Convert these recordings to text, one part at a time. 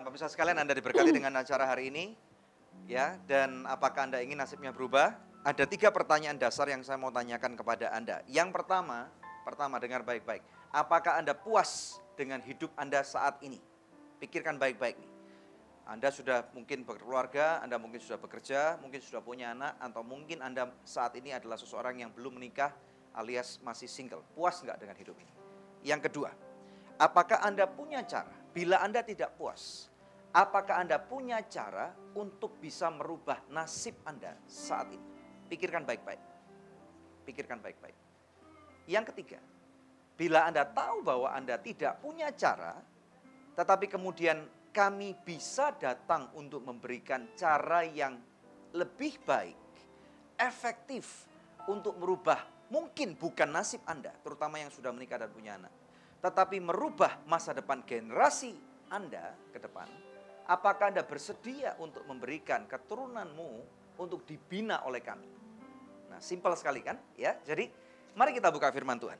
Pemirsa sekalian, Anda diberkati dengan acara hari ini, ya. Dan apakah Anda ingin nasibnya berubah? Ada 3 pertanyaan dasar yang saya mau tanyakan kepada Anda. Yang pertama dengar baik-baik. Apakah Anda puas dengan hidup Anda saat ini? Pikirkan baik-baik nih. Anda sudah mungkin berkeluarga, Anda mungkin sudah bekerja, mungkin sudah punya anak, atau mungkin Anda saat ini adalah seseorang yang belum menikah alias masih single. Puas nggak dengan hidup ini? Yang kedua, apakah Anda punya cara bila Anda tidak puas? Apakah Anda punya cara untuk bisa merubah nasib Anda saat ini? Pikirkan baik-baik. Pikirkan baik-baik. Yang ketiga, bila Anda tahu bahwa Anda tidak punya cara, tetapi kemudian kami bisa datang untuk memberikan cara yang lebih baik, efektif untuk merubah mungkin bukan nasib Anda, terutama yang sudah menikah dan punya anak, tetapi merubah masa depan generasi Anda ke depan. Apakah Anda bersedia untuk memberikan keturunanmu untuk dibina oleh kami? Nah, simpel sekali kan? Ya, jadi mari kita buka firman Tuhan.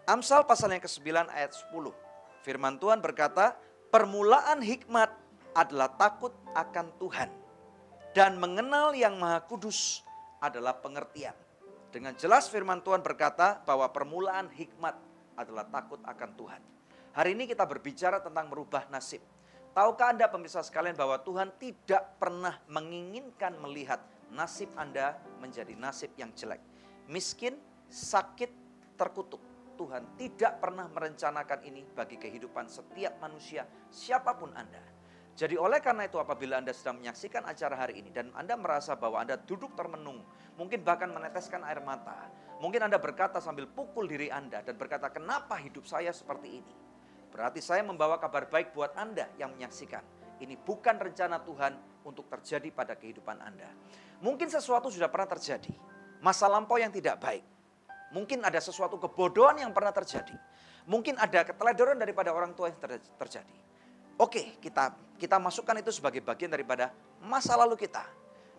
Amsal pasal yang ke-9 ayat 10. Firman Tuhan berkata, permulaan hikmat adalah takut akan Tuhan, dan mengenal yang Maha Kudus adalah pengertian. Dengan jelas firman Tuhan berkata bahwa permulaan hikmat adalah takut akan Tuhan. Hari ini kita berbicara tentang merubah nasib. Tahukah Anda pemirsa sekalian bahwa Tuhan tidak pernah menginginkan melihat nasib Anda menjadi nasib yang jelek. Miskin, sakit, terkutuk. Tuhan tidak pernah merencanakan ini bagi kehidupan setiap manusia, siapapun Anda. Jadi oleh karena itu apabila Anda sedang menyaksikan acara hari ini dan Anda merasa bahwa Anda duduk termenung, mungkin bahkan meneteskan air mata, mungkin Anda berkata sambil pukul diri Anda dan berkata, kenapa hidup saya seperti ini? Berarti saya membawa kabar baik buat Anda yang menyaksikan. Ini bukan rencana Tuhan untuk terjadi pada kehidupan Anda. Mungkin sesuatu sudah pernah terjadi, masa lampau yang tidak baik. Mungkin ada sesuatu kebodohan yang pernah terjadi. Mungkin ada keteledoran daripada orang tua yang terjadi. Oke, kita masukkan itu sebagai bagian daripada masa lalu kita.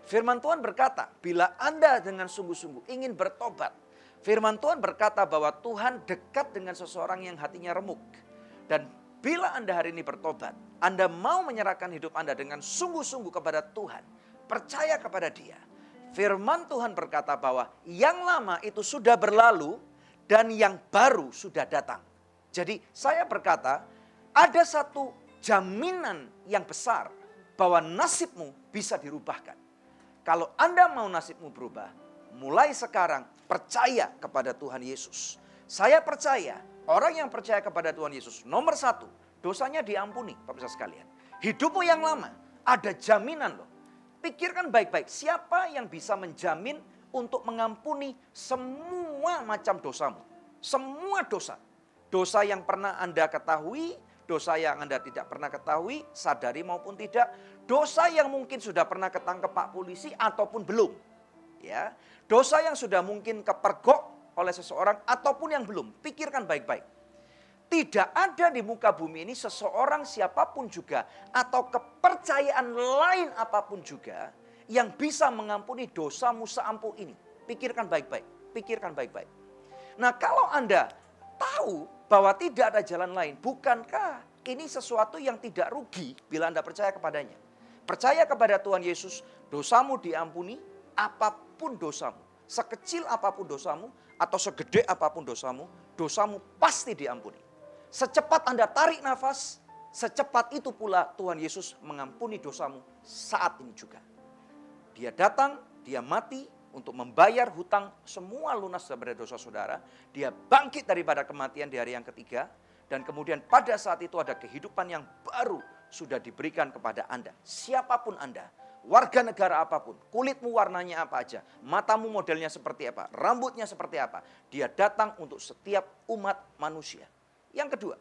Firman Tuhan berkata, bila Anda dengan sungguh-sungguh ingin bertobat, firman Tuhan berkata bahwa Tuhan dekat dengan seseorang yang hatinya remuk. Dan bila Anda hari ini bertobat, Anda mau menyerahkan hidup Anda dengan sungguh-sungguh kepada Tuhan, percaya kepada Dia. Firman Tuhan berkata bahwa yang lama itu sudah berlalu dan yang baru sudah datang. Jadi saya berkata, ada satu jaminan yang besar bahwa nasibmu bisa dirubahkan. Kalau Anda mau nasibmu berubah, mulai sekarang percaya kepada Tuhan Yesus. Saya percaya orang yang percaya kepada Tuhan Yesus, nomor 1, dosanya diampuni, pemirsa sekalian. Hidupmu yang lama ada jaminan loh. Pikirkan baik-baik, siapa yang bisa menjamin untuk mengampuni semua macam dosamu? Semua dosa. Dosa yang pernah Anda ketahui, dosa yang Anda tidak pernah ketahui, sadari maupun tidak. Dosa yang mungkin sudah pernah ketangkep Pak Polisi ataupun belum. Ya, dosa yang sudah mungkin kepergok oleh seseorang ataupun yang belum. Pikirkan baik-baik. Tidak ada di muka bumi ini seseorang siapapun juga atau kepercayaan lain apapun juga yang bisa mengampuni dosamu seampuh ini. Pikirkan baik-baik, pikirkan baik-baik. Nah, kalau Anda tahu bahwa tidak ada jalan lain, bukankah ini sesuatu yang tidak rugi bila Anda percaya kepadanya? Percaya kepada Tuhan Yesus, dosamu diampuni, apapun dosamu. Sekecil apapun dosamu atau segede apapun dosamu, dosamu pasti diampuni. Secepat Anda tarik nafas, secepat itu pula Tuhan Yesus mengampuni dosamu saat ini juga. Dia datang, dia mati untuk membayar hutang semua lunas daripada dosa saudara. Dia bangkit daripada kematian di hari yang ketiga. Dan kemudian pada saat itu ada kehidupan yang baru sudah diberikan kepada Anda. Siapapun Anda, warga negara apapun, kulitmu warnanya apa aja, matamu modelnya seperti apa, rambutnya seperti apa. Dia datang untuk setiap umat manusia. Yang kedua,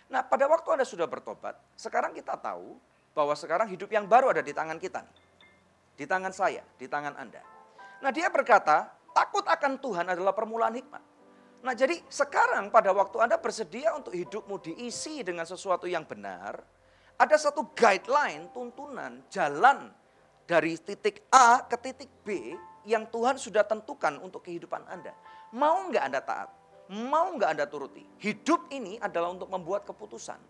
nah pada waktu Anda sudah bertobat, sekarang kita tahu bahwa sekarang hidup yang baru ada di tangan kita nih. Di tangan saya, di tangan Anda. Nah dia berkata, takut akan Tuhan adalah permulaan hikmat. Nah jadi sekarang pada waktu Anda bersedia untuk hidupmu diisi dengan sesuatu yang benar, ada satu guideline, tuntunan, jalan dari titik A ke titik B yang Tuhan sudah tentukan untuk kehidupan Anda. Mau nggak Anda taat? Mau nggak Anda turuti? Hidup ini adalah untuk membuat keputusan.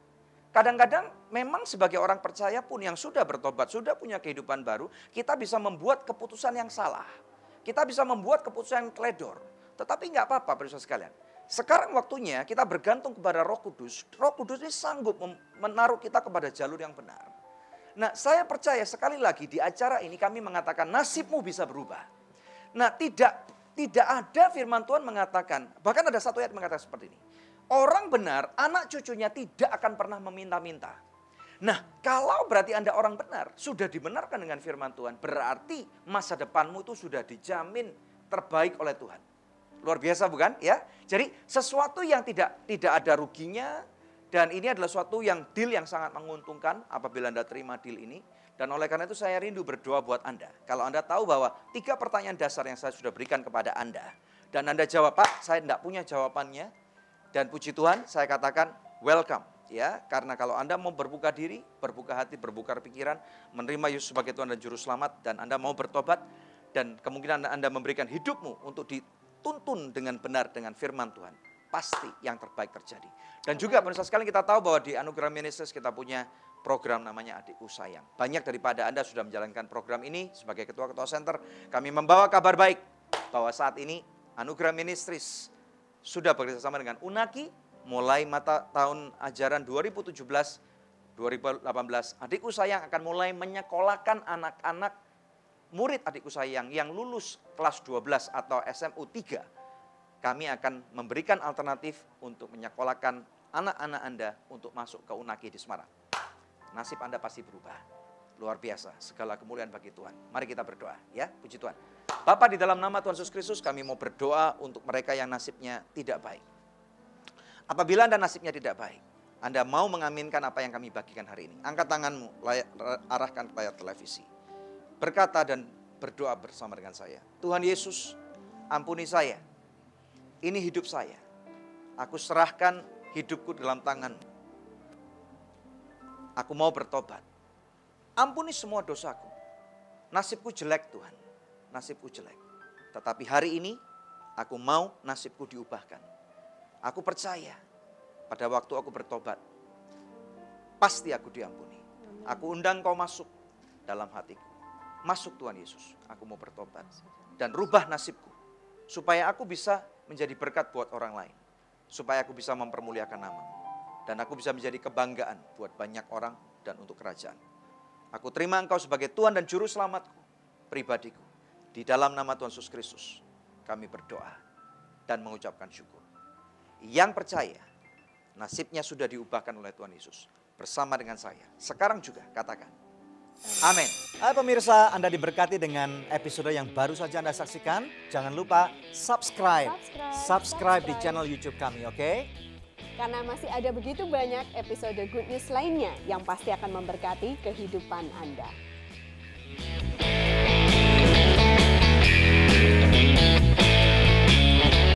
Kadang-kadang memang sebagai orang percaya pun yang sudah bertobat, sudah punya kehidupan baru, kita bisa membuat keputusan yang salah. Kita bisa membuat keputusan yang teledor. Tetapi nggak apa-apa, saudara sekalian. Sekarang waktunya kita bergantung kepada Roh Kudus. Roh Kudus ini sanggup menaruh kita kepada jalur yang benar. Nah, saya percaya sekali lagi di acara ini kami mengatakan nasibmu bisa berubah. Nah, tidak ada firman Tuhan mengatakan, bahkan ada satu ayat mengatakan seperti ini. Orang benar, anak cucunya tidak akan pernah meminta-minta. Nah, kalau berarti Anda orang benar, sudah dibenarkan dengan firman Tuhan, berarti masa depanmu itu sudah dijamin terbaik oleh Tuhan. Luar biasa bukan? Ya. Jadi sesuatu yang tidak ada ruginya, dan ini adalah suatu yang deal yang sangat menguntungkan apabila Anda terima deal ini. Dan oleh karena itu saya rindu berdoa buat Anda. Kalau Anda tahu bahwa 3 pertanyaan dasar yang saya sudah berikan kepada Anda, dan Anda jawab, Pak, saya tidak punya jawabannya. Dan puji Tuhan, saya katakan welcome, ya. Karena kalau Anda mau berbuka diri, berbuka hati, berbuka pikiran, menerima Yesus sebagai Tuhan dan Juru Selamat, dan Anda mau bertobat, dan kemungkinan Anda memberikan hidupmu untuk dituntun dengan benar dengan firman Tuhan, pasti yang terbaik terjadi. Dan juga pemirsa sekalian, kita tahu bahwa di Anugerah Ministries kita punya program namanya Adikku Sayang. Banyak daripada Anda sudah menjalankan program ini sebagai ketua-ketua center. Kami membawa kabar baik bahwa saat ini Anugerah Ministries sudah bekerjasama dengan Unaki, mulai tahun ajaran 2017-2018, Adikku Sayang akan mulai menyekolahkan anak-anak murid Adikku Sayang yang lulus kelas 12 atau SMU 3. Kami akan memberikan alternatif untuk menyekolahkan anak-anak Anda untuk masuk ke Unaki di Semarang. Nasib Anda pasti berubah. Luar biasa, segala kemuliaan bagi Tuhan. Mari kita berdoa, ya, puji Tuhan. Bapa, di dalam nama Tuhan Yesus Kristus kami mau berdoa untuk mereka yang nasibnya tidak baik. Apabila Anda nasibnya tidak baik, Anda mau mengaminkan apa yang kami bagikan hari ini. Angkat tanganmu, arahkan ke layar televisi. Berkata dan berdoa bersama dengan saya. Tuhan Yesus, ampuni saya. Ini hidup saya. Aku serahkan hidupku dalam tangan-Mu. Aku mau bertobat. Ampuni semua dosaku. Nasibku jelek Tuhan. Nasibku jelek. Tetapi hari ini aku mau nasibku diubahkan. Aku percaya pada waktu aku bertobat, pasti aku diampuni. Aku undang kau masuk dalam hatiku. Masuk Tuhan Yesus, aku mau bertobat. Dan rubah nasibku. Supaya aku bisa menjadi berkat buat orang lain. Supaya aku bisa mempermuliakan nama-Mu. Dan aku bisa menjadi kebanggaan buat banyak orang dan untuk kerajaan. Aku terima Engkau sebagai Tuhan dan Juru Selamatku, pribadiku. Di dalam nama Tuhan Yesus Kristus, kami berdoa dan mengucapkan syukur. Yang percaya, nasibnya sudah diubahkan oleh Tuhan Yesus. Bersama dengan saya. Sekarang juga katakan, amin. Hai pemirsa, Anda diberkati dengan episode yang baru saja Anda saksikan. Jangan lupa subscribe di channel YouTube kami, oke? Karena masih ada begitu banyak episode Good News lainnya yang pasti akan memberkati kehidupan Anda.